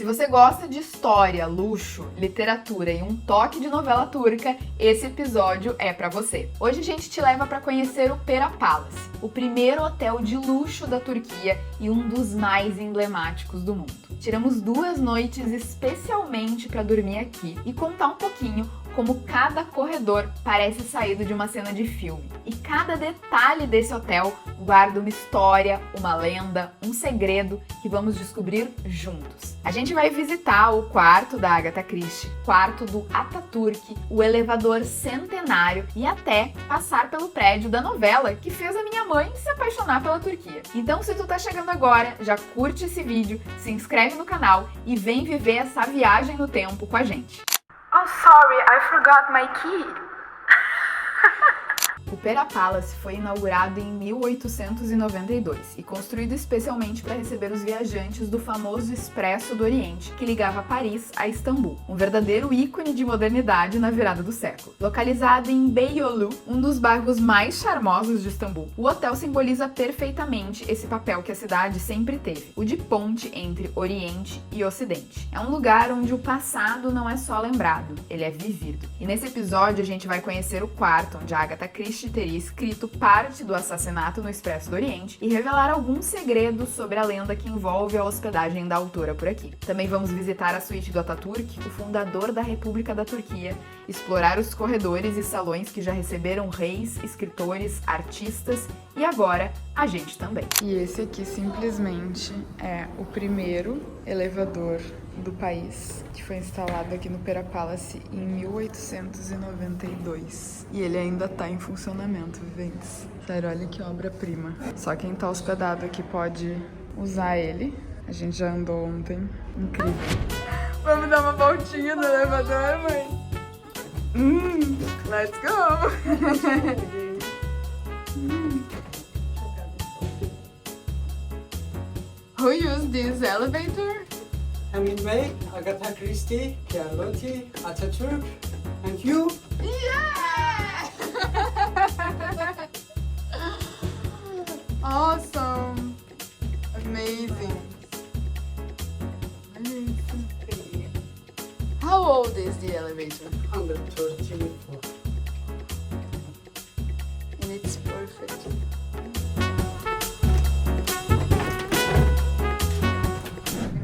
você gosta de história, luxo, literatura e um toque de novela turca, esse episódio é pra você. Hoje a gente te leva pra conhecer o Pera Palace, o primeiro hotel de luxo da Turquia e um dos mais emblemáticos do mundo. Tiramos 2 noites especialmente pra dormir aqui e contar um pouquinho como cada corredor parece saído de uma cena de filme. E cada detalhe desse hotel guarda uma história, uma lenda, um segredo que vamos descobrir juntos. A gente vai visitar o quarto da Agatha Christie, quarto do Atatürk, o elevador centenário e até passar pelo prédio da novela que fez a minha mãe se apaixonar pela Turquia. Então, se tu tá chegando agora, já curte esse vídeo, se inscreve no canal e vem viver essa viagem no tempo com a gente. Oh, sorry, I forgot my key. O Pera Palace foi inaugurado em 1892 e construído especialmente para receber os viajantes do famoso Expresso do Oriente, que ligava Paris a Istambul, um verdadeiro ícone de modernidade na virada do século. Localizado em Beyoğlu, um dos bairros mais charmosos de Istambul, o hotel simboliza perfeitamente esse papel que a cidade sempre teve, o de ponte entre Oriente e Ocidente. É um lugar onde o passado não é só lembrado, ele é vivido. E nesse episódio a gente vai conhecer o quarto onde a Agatha Christie teria escrito parte do assassinato no Expresso do Oriente e revelar alguns segredos sobre a lenda que envolve a hospedagem da autora por aqui. Também vamos visitar a suíte do Atatürk, o fundador da República da Turquia, explorar os corredores e salões que já receberam reis, escritores, artistas e agora a gente também. E esse aqui simplesmente é o primeiro elevador do país, que foi instalado aqui no Pera Palace em 1892. E ele ainda tá em funcionamento, viventes. Sério, olha que obra-prima. Só quem tá hospedado aqui pode usar ele. A gente já andou ontem. Incrível. Vamos dar uma voltinha no elevador, mãe? Let's go! Who used this elevator? Hemingway, Agatha Christie, Charlotte, Atatürk, and you. Yeah! Awesome! Amazing! How old is the elevator? 134. And it's perfect.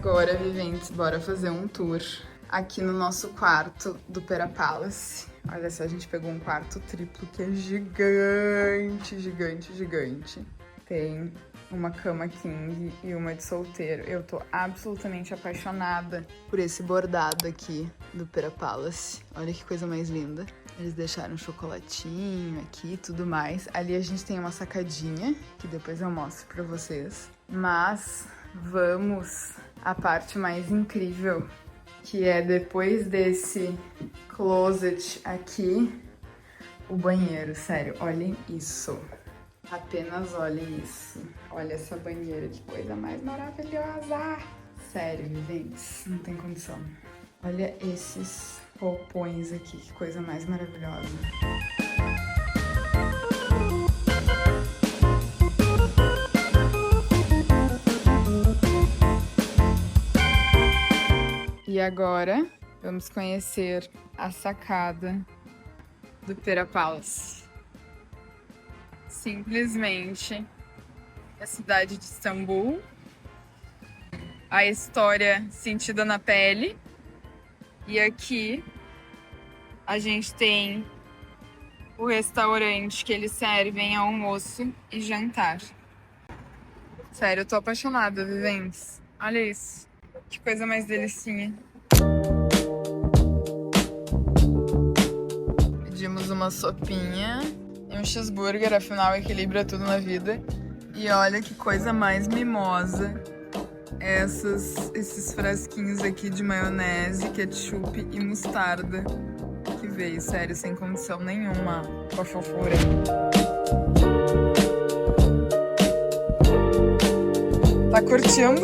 Agora, viventes, bora fazer um tour aqui no nosso quarto do Pera Palace. Olha só, a gente pegou um quarto triplo que é gigante, gigante, gigante. Tem uma cama king e uma de solteiro. Eu tô absolutamente apaixonada por esse bordado aqui do Pera Palace. Olha que coisa mais linda. Eles deixaram um chocolatinho aqui e tudo mais. Ali a gente tem uma sacadinha, que depois eu mostro pra vocês. Mas vamos à parte mais incrível, que é depois desse closet aqui, o banheiro. Sério, olhem isso. Apenas olhem isso. Olha essa banheira, que coisa mais maravilhosa. Sério, viventes, não tem condição. Olha esses roupões aqui, que coisa mais maravilhosa. E agora, vamos conhecer a sacada do Pera Palace. Simplesmente a cidade de Istambul, a história sentida na pele. E aqui a gente tem o restaurante que eles servem almoço e jantar. Sério, eu tô apaixonada, viventes. Olha isso. Que coisa mais delicinha. Pedimos uma sopinha e um cheeseburger, afinal equilibra tudo na vida. E olha que coisa mais mimosa. Esses frasquinhos aqui de maionese, ketchup e mostarda que veio, sério, sem condição nenhuma com a fofura. Tá curtindo?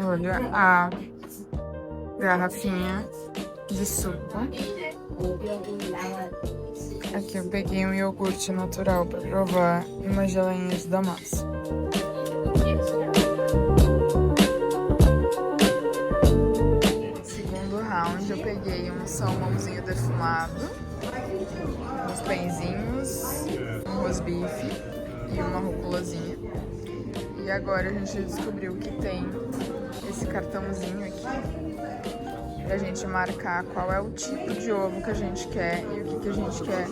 Olha a garrafinha de suco. Aqui eu peguei um iogurte natural pra provar e uma geleinha de damasco. Segundo round eu peguei um salmãozinho defumado, uns pãezinhos, um rosbife e uma rúculazinha. E agora a gente descobriu que tem esse cartãozinho aqui pra gente marcar qual é o tipo de ovo que a gente quer e o que a gente quer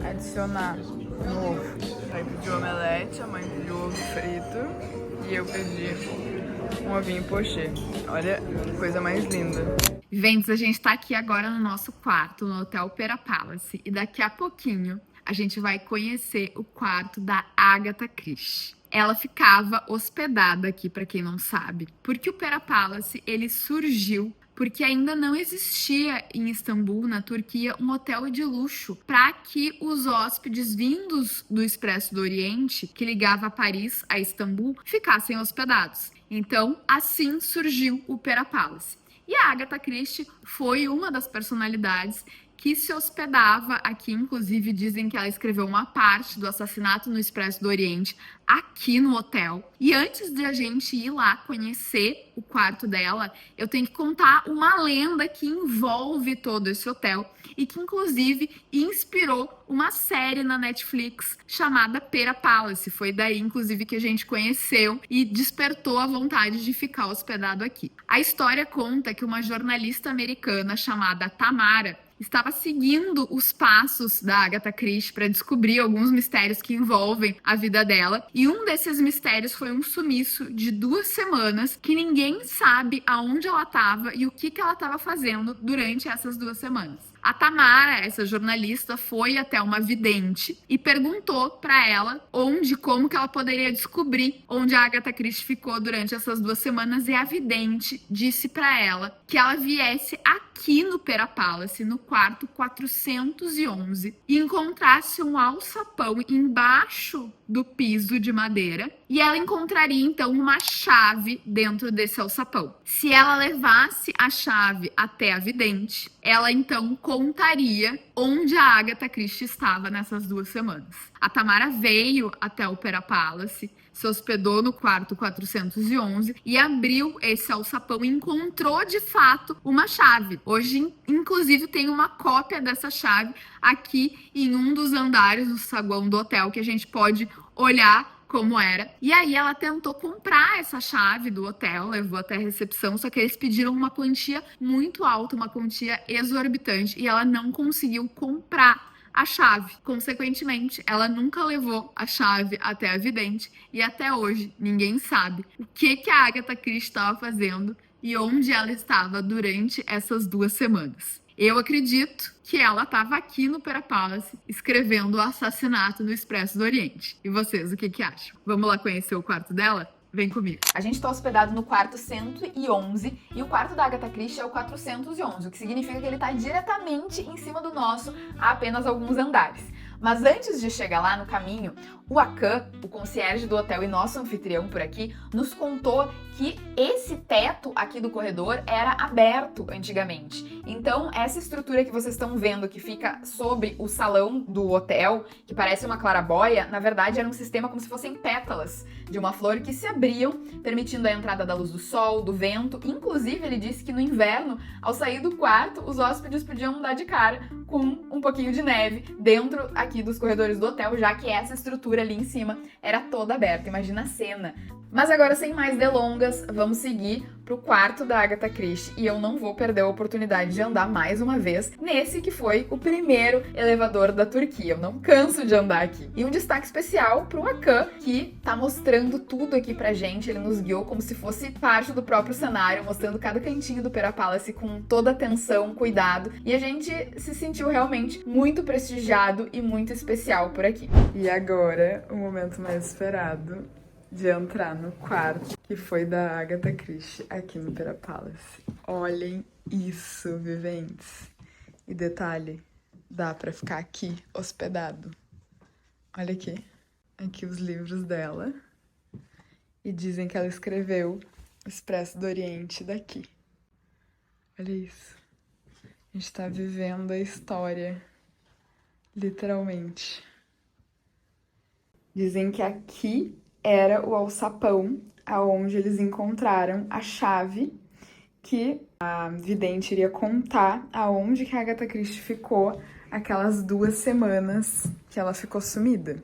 adicionar no ovo. Aí pedi omelete, a mãe pediu ovo frito e eu pedi um ovinho pochê. Olha que coisa mais linda. Viventes, a gente tá aqui agora no nosso quarto, no Hotel Pera Palace, e daqui a pouquinho a gente vai conhecer o quarto da Agatha Christie. Ela ficava hospedada aqui, para quem não sabe, porque o Pera Palace, ele surgiu porque ainda não existia em Istambul, na Turquia, um hotel de luxo para que os hóspedes vindos do Expresso do Oriente, que ligava Paris a Istambul, ficassem hospedados. Então, assim surgiu o Pera Palace. E a Agatha Christie foi uma das personalidades que se hospedava aqui, inclusive dizem que ela escreveu uma parte do Assassinato no Expresso do Oriente aqui no hotel. E antes de a gente ir lá conhecer o quarto dela, eu tenho que contar uma lenda que envolve todo esse hotel e que inclusive inspirou uma série na Netflix chamada Pera Palace. Foi daí, inclusive, que a gente conheceu e despertou a vontade de ficar hospedado aqui. A história conta que uma jornalista americana chamada Tamara estava seguindo os passos da Agatha Christie para descobrir alguns mistérios que envolvem a vida dela. E um desses mistérios foi um sumiço de 2 semanas que ninguém sabe aonde ela estava e o que ela estava fazendo durante essas 2 semanas. A Tamara, essa jornalista, foi até uma vidente e perguntou para ela como que ela poderia descobrir onde a Agatha Christie ficou durante essas 2 semanas, e a vidente disse para ela que ela viesse aqui no Pera Palace, no quarto 411, e encontrasse um alçapão embaixo do piso de madeira, e ela encontraria então uma chave dentro desse alçapão. Se ela levasse a chave até a vidente, ela então contaria onde a Agatha Christie estava nessas 2 semanas. A Tamara veio até o Pera Palace, se hospedou no quarto 411 e abriu esse alçapão e encontrou de fato uma chave. Hoje, inclusive, tem uma cópia dessa chave aqui em um dos andares do saguão do hotel, que a gente pode olhar como era. E aí ela tentou comprar essa chave do hotel, levou até a recepção, só que eles pediram uma quantia muito alta, uma quantia exorbitante, e ela não conseguiu comprar a chave. Consequentemente, ela nunca levou a chave até a vidente e até hoje ninguém sabe o que a Agatha Christie estava fazendo e onde ela estava durante essas 2 semanas. Eu acredito que ela estava aqui no Pera Palace escrevendo o Assassinato no Expresso do Oriente. E vocês, o que acham? Vamos lá conhecer o quarto dela? Vem comigo. A gente tá hospedado no quarto 111 e o quarto da Agatha Christie é o 411, o que significa que ele tá diretamente em cima do nosso, a apenas alguns andares. Mas antes de chegar lá no caminho, o Akan, o concierge do hotel e nosso anfitrião por aqui, nos contou que esse teto aqui do corredor era aberto antigamente. Então, essa estrutura que vocês estão vendo que fica sobre o salão do hotel, que parece uma clarabóia, na verdade era um sistema como se fossem pétalas de uma flor que se abriam, permitindo a entrada da luz do sol, do vento. Inclusive, ele disse que no inverno, ao sair do quarto, os hóspedes podiam dar de cara com um pouquinho de neve dentro aqui dos corredores do hotel, já que essa estrutura ali em cima era toda aberta. Imagina a cena. Mas agora, sem mais delongas, vamos seguir pro quarto da Agatha Christie e eu não vou perder a oportunidade de andar mais uma vez nesse que foi o primeiro elevador da Turquia. Eu não canso de andar aqui. E um destaque especial pro Akan, que tá mostrando tudo aqui pra gente. Ele nos guiou como se fosse parte do próprio cenário, mostrando cada cantinho do Pera Palace com toda atenção, cuidado. E a gente se sentiu realmente muito prestigiado e muito especial por aqui. E agora, o momento mais esperado de entrar no quarto, que foi da Agatha Christie aqui no Pera Palace. Olhem isso, viventes. E detalhe, dá pra ficar aqui hospedado. Olha aqui. Aqui os livros dela. E dizem que ela escreveu o Expresso do Oriente daqui. Olha isso. A gente tá vivendo a história, literalmente. Dizem que aqui era o alçapão, aonde eles encontraram a chave que a vidente iria contar aonde que a Agatha Christie ficou aquelas 2 semanas que ela ficou sumida.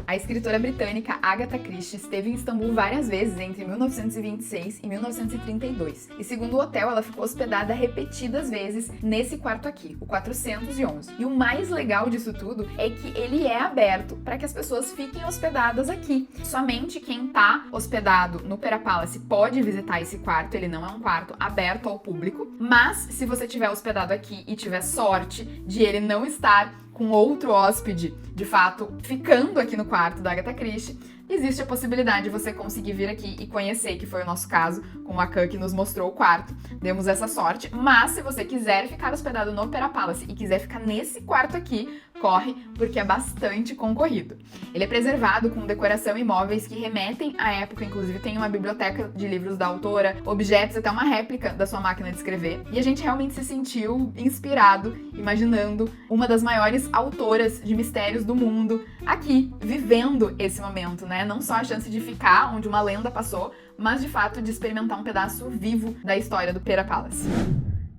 A escritora britânica Agatha Christie esteve em Istambul várias vezes entre 1926 e 1932. E segundo o hotel, ela ficou hospedada repetidas vezes nesse quarto aqui, o 411. E o mais legal disso tudo é que ele é aberto para que as pessoas fiquem hospedadas aqui. Somente quem tá hospedado no Pera Palace pode visitar esse quarto, ele não é um quarto aberto ao público. Mas se você tiver hospedado aqui e tiver sorte de ele não estar com outro hóspede, de fato, ficando aqui no quarto da Agatha Christie, existe a possibilidade de você conseguir vir aqui e conhecer, que foi o nosso caso com a Khan que nos mostrou o quarto. Demos essa sorte, mas se você quiser ficar hospedado no Pera Palace e quiser ficar nesse quarto aqui, corre, porque é bastante concorrido. Ele é preservado com decoração e móveis que remetem à época, inclusive tem uma biblioteca de livros da autora, objetos, até uma réplica da sua máquina de escrever. E a gente realmente se sentiu inspirado, imaginando uma das maiores autoras de mistérios do mundo aqui, vivendo esse momento, né? Não só a chance de ficar onde uma lenda passou, mas de fato de experimentar um pedaço vivo da história do Pera Palace.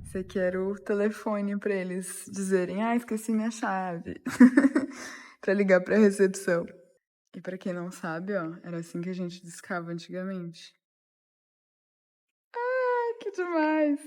Esse aqui era o telefone pra eles dizerem, esqueci minha chave, pra ligar pra recepção. E pra quem não sabe, ó, era assim que a gente discava antigamente. Que demais!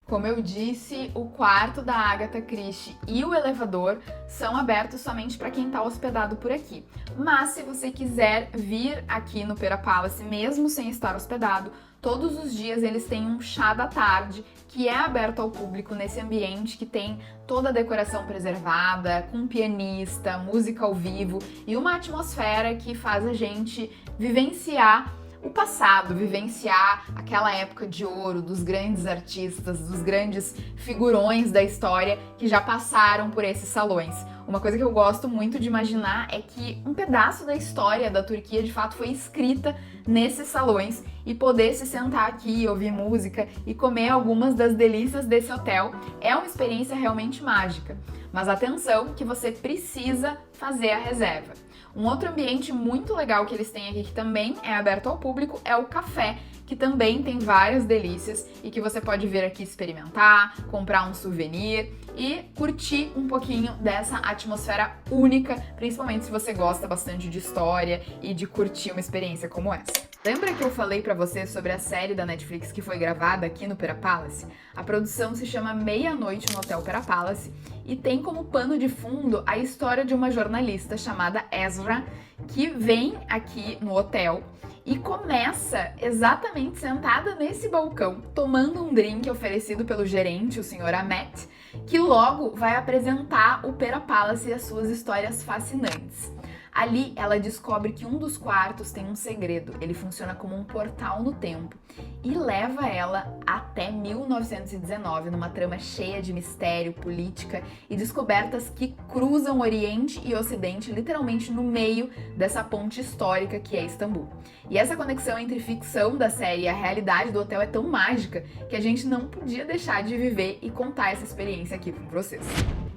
Como eu disse, o quarto da Agatha Christie e o elevador são abertos somente para quem está hospedado por aqui. Mas se você quiser vir aqui no Pera Palace, mesmo sem estar hospedado, todos os dias eles têm um chá da tarde que é aberto ao público nesse ambiente que tem toda a decoração preservada, com pianista, música ao vivo e uma atmosfera que faz a gente vivenciar o passado, vivenciar aquela época de ouro dos grandes artistas, dos grandes figurões da história que já passaram por esses salões. Uma coisa que eu gosto muito de imaginar é que um pedaço da história da Turquia de fato foi escrita nesses salões e poder se sentar aqui, ouvir música e comer algumas das delícias desse hotel é uma experiência realmente mágica. Mas atenção que você precisa fazer a reserva. Um outro ambiente muito legal que eles têm aqui, que também é aberto ao público, é o café, que também tem várias delícias e que você pode vir aqui experimentar, comprar um souvenir e curtir um pouquinho dessa atmosfera única, principalmente se você gosta bastante de história e de curtir uma experiência como essa. Lembra que eu falei pra você sobre a série da Netflix que foi gravada aqui no Pera Palace? A produção se chama Meia-Noite no Hotel Pera Palace e tem como pano de fundo a história de uma jornalista chamada Ezra que vem aqui no hotel e começa exatamente sentada nesse balcão, tomando um drink oferecido pelo gerente, o Sr. Ahmet, que logo vai apresentar o Pera Palace e as suas histórias fascinantes. Ali, ela descobre que um dos quartos tem um segredo. Ele funciona como um portal no tempo e leva ela até 1919, numa trama cheia de mistério, política e descobertas que cruzam Oriente e Ocidente, literalmente no meio dessa ponte histórica que é Istambul. E essa conexão entre ficção da série e a realidade do hotel é tão mágica que a gente não podia deixar de viver e contar essa experiência aqui com vocês.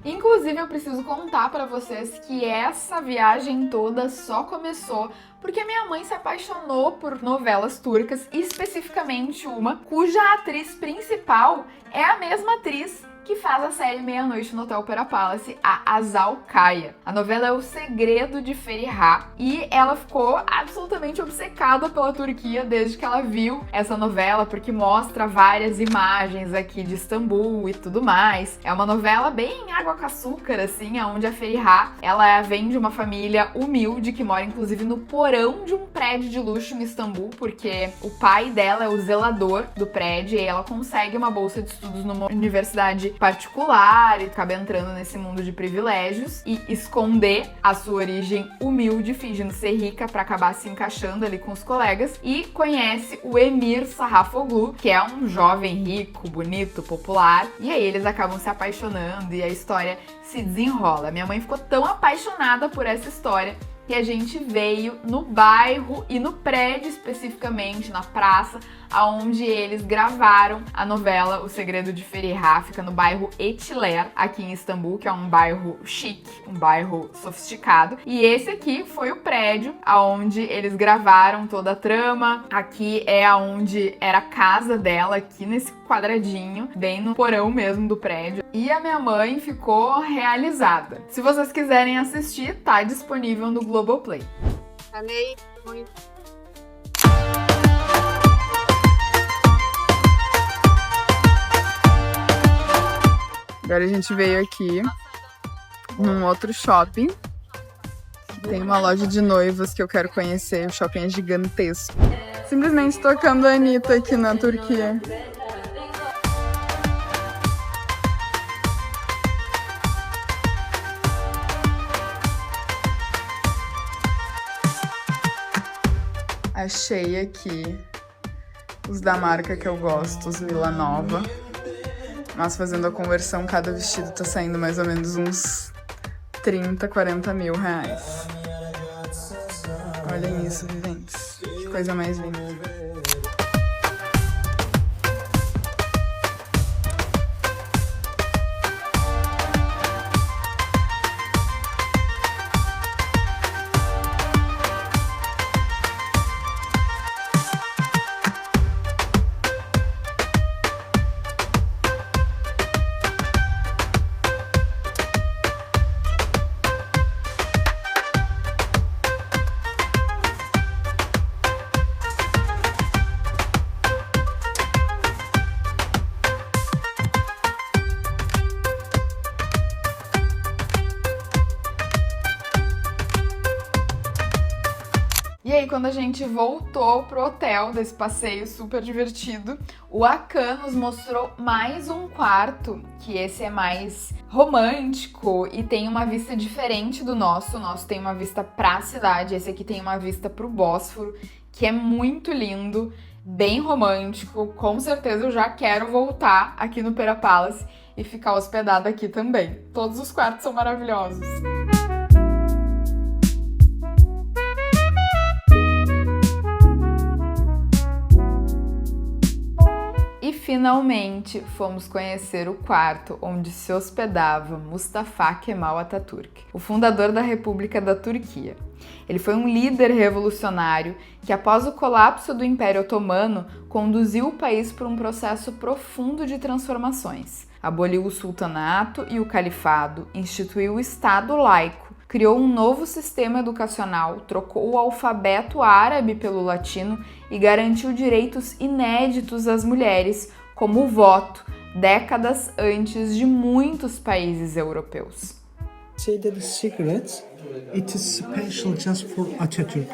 Inclusive, eu preciso contar pra vocês que essa viagem toda só começou porque minha mãe se apaixonou por novelas turcas, especificamente uma cuja atriz principal é a mesma atriz que faz a série Meia-Noite no Hotel Pera Palace, a Azal Kaya. A novela é O Segredo de Feriha e ela ficou absolutamente obcecada pela Turquia desde que ela viu essa novela, porque mostra várias imagens aqui de Istambul e tudo mais. É uma novela bem água com açúcar, assim, onde a Feriha, ela vem de uma família humilde que mora inclusive no porão de um prédio de luxo em Istambul, porque o pai dela é o zelador do prédio e ela consegue uma bolsa de estudos numa universidade particular e acaba entrando nesse mundo de privilégios e esconder a sua origem humilde, fingindo ser rica para acabar se encaixando ali com os colegas, e conhece o Emir Sarrafoglu, que é um jovem rico, bonito, popular, e aí eles acabam se apaixonando e a história se desenrola. Minha mãe ficou tão apaixonada por essa história que a gente veio no bairro e no prédio especificamente, na praça, aonde eles gravaram a novela O Segredo de Ferihá. Fica no bairro Etiler, aqui em Istambul, que é um bairro chique, um bairro sofisticado. E esse aqui foi o prédio aonde eles gravaram toda a trama. Aqui é aonde era a casa dela, aqui nesse quadradinho, bem no porão mesmo do prédio. E a minha mãe ficou realizada. Se vocês quiserem assistir, tá disponível no Globoplay. Amei muito. Agora a gente veio aqui num outro shopping. Tem uma loja de noivas que eu quero conhecer. O shopping é gigantesco. Simplesmente tocando a Anitta aqui na Turquia. Achei aqui os da marca que eu gosto, os Milanova. Mas fazendo a conversão, cada vestido tá saindo mais ou menos uns 30, 40 mil reais. Olhem isso, viventes. Que coisa mais linda. E aí, quando a gente voltou pro hotel desse passeio super divertido, o Hakan nos mostrou mais um quarto, que esse é mais romântico e tem uma vista diferente do nosso. O nosso tem uma vista pra cidade, esse aqui tem uma vista pro Bósforo, que é muito lindo, bem romântico. Com certeza eu já quero voltar aqui no Pera Palace e ficar hospedada aqui também. Todos os quartos são maravilhosos. E finalmente fomos conhecer o quarto onde se hospedava Mustafa Kemal Atatürk, o fundador da República da Turquia. Ele foi um líder revolucionário que, após o colapso do Império Otomano, conduziu o país por um processo profundo de transformações. Aboliu o sultanato e o califado, instituiu o Estado laico, criou um novo sistema educacional, trocou o alfabeto árabe pelo latino e garantiu direitos inéditos às mulheres, como o voto, décadas antes de muitos países europeus. Say that the secret, it is special just for Atatürk.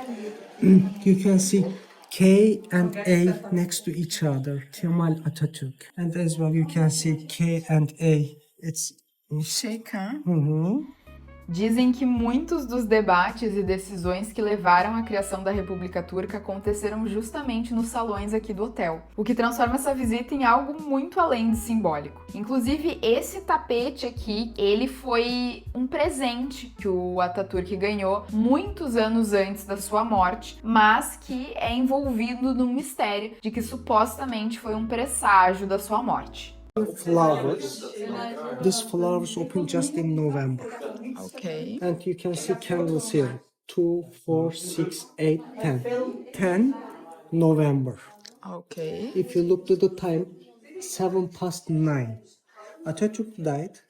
You can see K and A next to each other, Kemal Atatürk. And as well you can see K and A. It's Chique, hein? Dizem que muitos dos debates e decisões que levaram à criação da República Turca aconteceram justamente nos salões aqui do hotel, o que transforma essa visita em algo muito além de simbólico. Inclusive, esse tapete aqui, ele foi um presente que o Atatürk ganhou muitos anos antes da sua morte, mas que é envolvido num mistério de que supostamente foi um presságio da sua morte. flowers. These flowers open just in November. Ok. And you can see candles here. 2, 4, 6, 8, 10. 10 November. Ok. If you look to the time, 9:07. Atatürk died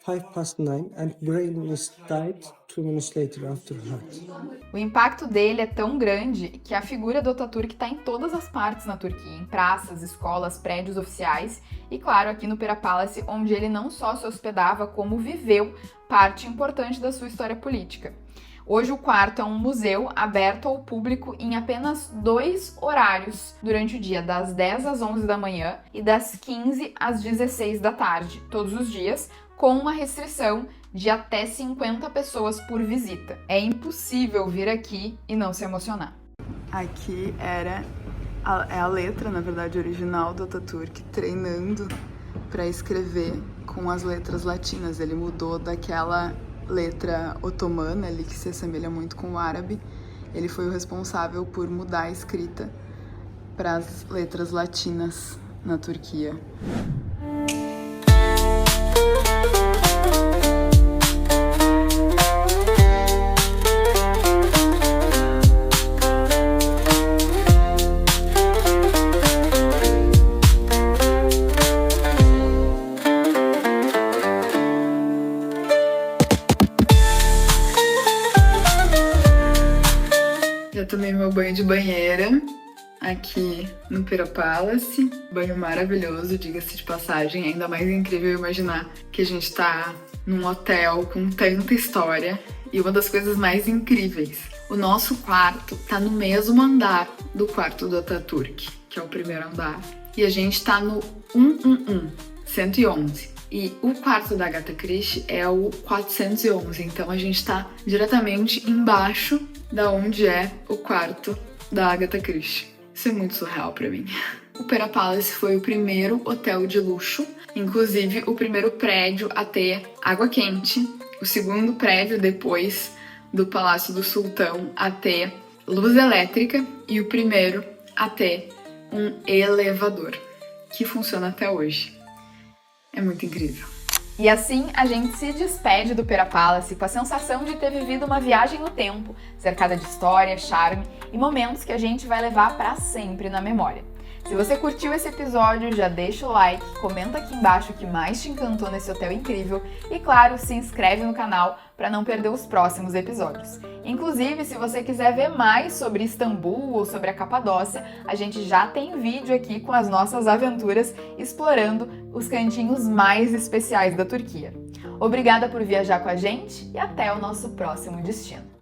9:05 and Brahms died 2 minutes later after that. O impacto dele é tão grande que a figura do Atatürk está em todas as partes na Turquia, em praças, escolas, prédios oficiais e, claro, aqui no Pera Palace, onde ele não só se hospedava, como viveu parte importante da sua história política. Hoje o quarto é um museu aberto ao público em apenas 2 horários durante o dia, das 10 às 11 da manhã e das 15 às 16 da tarde, todos os dias, com uma restrição de até 50 pessoas por visita. É impossível vir aqui e não se emocionar. Aqui é a letra, na verdade, original do Atatürk, treinando para escrever com as letras latinas. Ele mudou daquela letra otomana ali, que se assemelha muito com o árabe. Ele foi o responsável por mudar a escrita para as letras latinas na Turquia. Já tomei meu banho de banheira aqui no Pera Palace. Banho maravilhoso, diga-se de passagem. Ainda mais incrível imaginar que a gente tá num hotel com tanta história. E uma das coisas mais incríveis, o nosso quarto tá no mesmo andar do quarto do Atatürk, que é o primeiro andar. E a gente tá no 111. E o quarto da Agatha Christie é o 411, então a gente tá diretamente embaixo da onde é o quarto da Agatha Christie. Isso é muito surreal pra mim. O Pera Palace foi o primeiro hotel de luxo, inclusive o primeiro prédio a ter água quente, o segundo prédio depois do Palácio do Sultão a ter luz elétrica e o primeiro a ter um elevador, que funciona até hoje. É muito incrível. E assim a gente se despede do Pera Palace com a sensação de ter vivido uma viagem no tempo, cercada de história, charme e momentos que a gente vai levar para sempre na memória. Se você curtiu esse episódio, já deixa o like, comenta aqui embaixo o que mais te encantou nesse hotel incrível e, claro, se inscreve no canal para não perder os próximos episódios. Inclusive, se você quiser ver mais sobre Istambul ou sobre a Capadócia, a gente já tem vídeo aqui com as nossas aventuras explorando os cantinhos mais especiais da Turquia. Obrigada por viajar com a gente e até o nosso próximo destino.